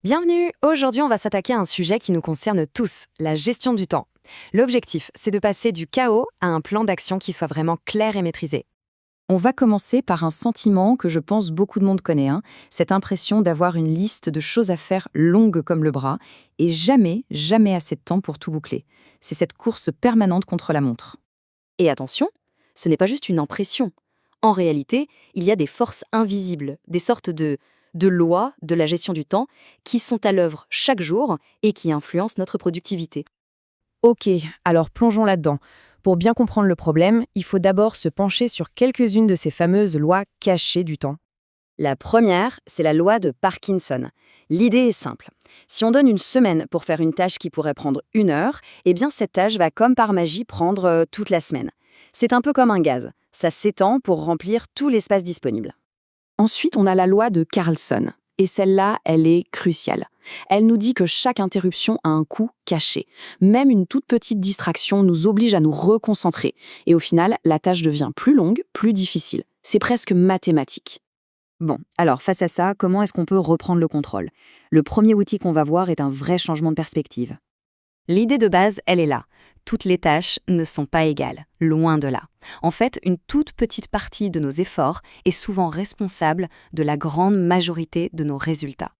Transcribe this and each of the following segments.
Bienvenue! Aujourd'hui, on va s'attaquer à un sujet qui nous concerne tous, la gestion du temps. L'objectif, c'est de passer du chaos à un plan d'action qui soit vraiment clair et maîtrisé. On va commencer par un sentiment que je pense beaucoup de monde connaît, cette impression d'avoir une liste de choses à faire longue comme le bras et jamais assez de temps pour tout boucler. C'est cette course permanente contre la montre. Et attention, ce n'est pas juste une impression. En réalité, il y a des forces invisibles, des sortes de lois de la gestion du temps qui sont à l'œuvre chaque jour et qui influencent notre productivité. Ok, alors plongeons là-dedans. Pour bien comprendre le problème, il faut d'abord se pencher sur quelques-unes de ces fameuses lois cachées du temps. La première, c'est la loi de Parkinson. L'idée est simple. Si on donne une semaine pour faire une tâche qui pourrait prendre 1 heure, eh bien cette tâche va comme par magie prendre toute la semaine. C'est un peu comme un gaz. Ça s'étend pour remplir tout l'espace disponible. Ensuite, on a la loi de Carlson. Et celle-là, elle est cruciale. Elle nous dit que chaque interruption a un coût caché. Même une toute petite distraction nous oblige à nous reconcentrer. Et au final, la tâche devient plus longue, plus difficile. C'est presque mathématique. Bon, alors face à ça, comment est-ce qu'on peut reprendre le contrôle? Le premier outil qu'on va voir est un vrai changement de perspective. L'idée de base, elle est là. Toutes les tâches ne sont pas égales, loin de là. En fait, une toute petite partie de nos efforts est souvent responsable de la grande majorité de nos résultats.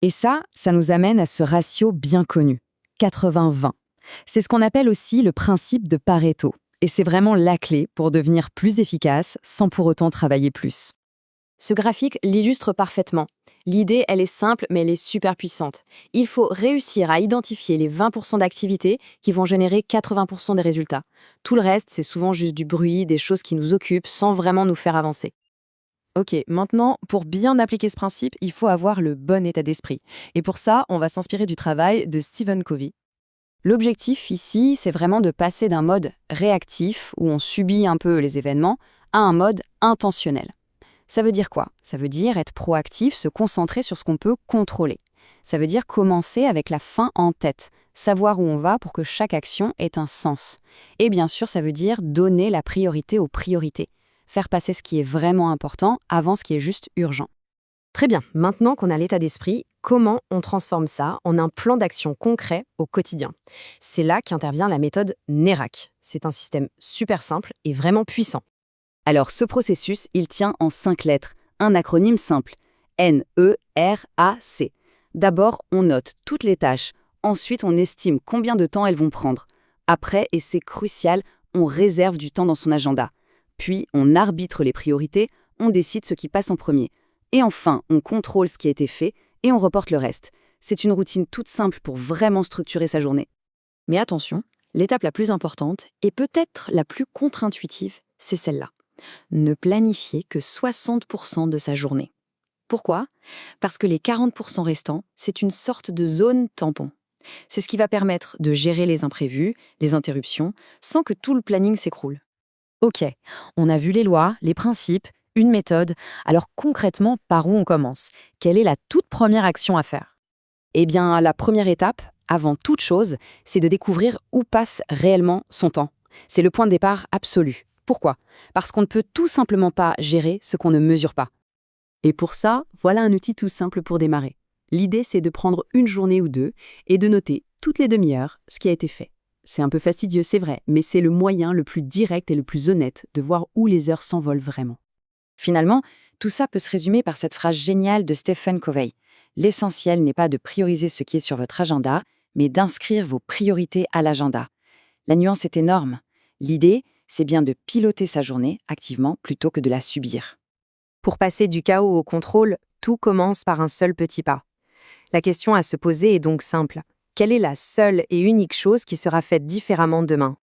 Et ça nous amène à ce ratio bien connu, 80-20. C'est ce qu'on appelle aussi le principe de Pareto. Et c'est vraiment la clé pour devenir plus efficace sans pour autant travailler plus. Ce graphique l'illustre parfaitement. L'idée, elle est simple, mais elle est super puissante. Il faut réussir à identifier les 20% d'activités qui vont générer 80% des résultats. Tout le reste, c'est souvent juste du bruit, des choses qui nous occupent sans vraiment nous faire avancer. Ok, maintenant, pour bien appliquer ce principe, il faut avoir le bon état d'esprit. Et pour ça, on va s'inspirer du travail de Stephen Covey. L'objectif ici, c'est vraiment de passer d'un mode réactif, où on subit un peu les événements, à un mode intentionnel. Ça veut dire quoi? Ça veut dire être proactif, se concentrer sur ce qu'on peut contrôler. Ça veut dire commencer avec la fin en tête, savoir où on va pour que chaque action ait un sens. Et bien sûr, ça veut dire donner la priorité aux priorités, faire passer ce qui est vraiment important avant ce qui est juste urgent. Très bien, maintenant qu'on a l'état d'esprit, comment on transforme ça en un plan d'action concret au quotidien? C'est là qu'intervient la méthode NERAC. C'est un système super simple et vraiment puissant. Alors ce processus, il tient en 5 lettres, un acronyme simple, NERAC. D'abord, on note toutes les tâches, ensuite on estime combien de temps elles vont prendre. Après, et c'est crucial, on réserve du temps dans son agenda. Puis, on arbitre les priorités, on décide ce qui passe en premier. Et enfin, on contrôle ce qui a été fait et on reporte le reste. C'est une routine toute simple pour vraiment structurer sa journée. Mais attention, l'étape la plus importante et peut-être la plus contre-intuitive, c'est celle-là. Ne planifier que 60% de sa journée. Pourquoi? Parce que les 40% restants, c'est une sorte de zone tampon. C'est ce qui va permettre de gérer les imprévus, les interruptions, sans que tout le planning s'écroule. Ok, on a vu les lois, les principes, une méthode. Alors concrètement, par où on commence? Quelle est la toute première action à faire? Eh bien, la première étape, avant toute chose, c'est de découvrir où passe réellement son temps. C'est le point de départ absolu. Pourquoi? Parce qu'on ne peut tout simplement pas gérer ce qu'on ne mesure pas. Et pour ça, voilà un outil tout simple pour démarrer. L'idée, c'est de prendre une journée ou deux et de noter toutes les demi-heures ce qui a été fait. C'est un peu fastidieux, c'est vrai, mais c'est le moyen le plus direct et le plus honnête de voir où les heures s'envolent vraiment. Finalement, tout ça peut se résumer par cette phrase géniale de Stephen Covey. L'essentiel n'est pas de prioriser ce qui est sur votre agenda, mais d'inscrire vos priorités à l'agenda. La nuance est énorme. L'idée, c'est bien de piloter sa journée activement plutôt que de la subir. Pour passer du chaos au contrôle, tout commence par un seul petit pas. La question à se poser est donc simple. Quelle est la seule et unique chose qui sera faite différemment demain?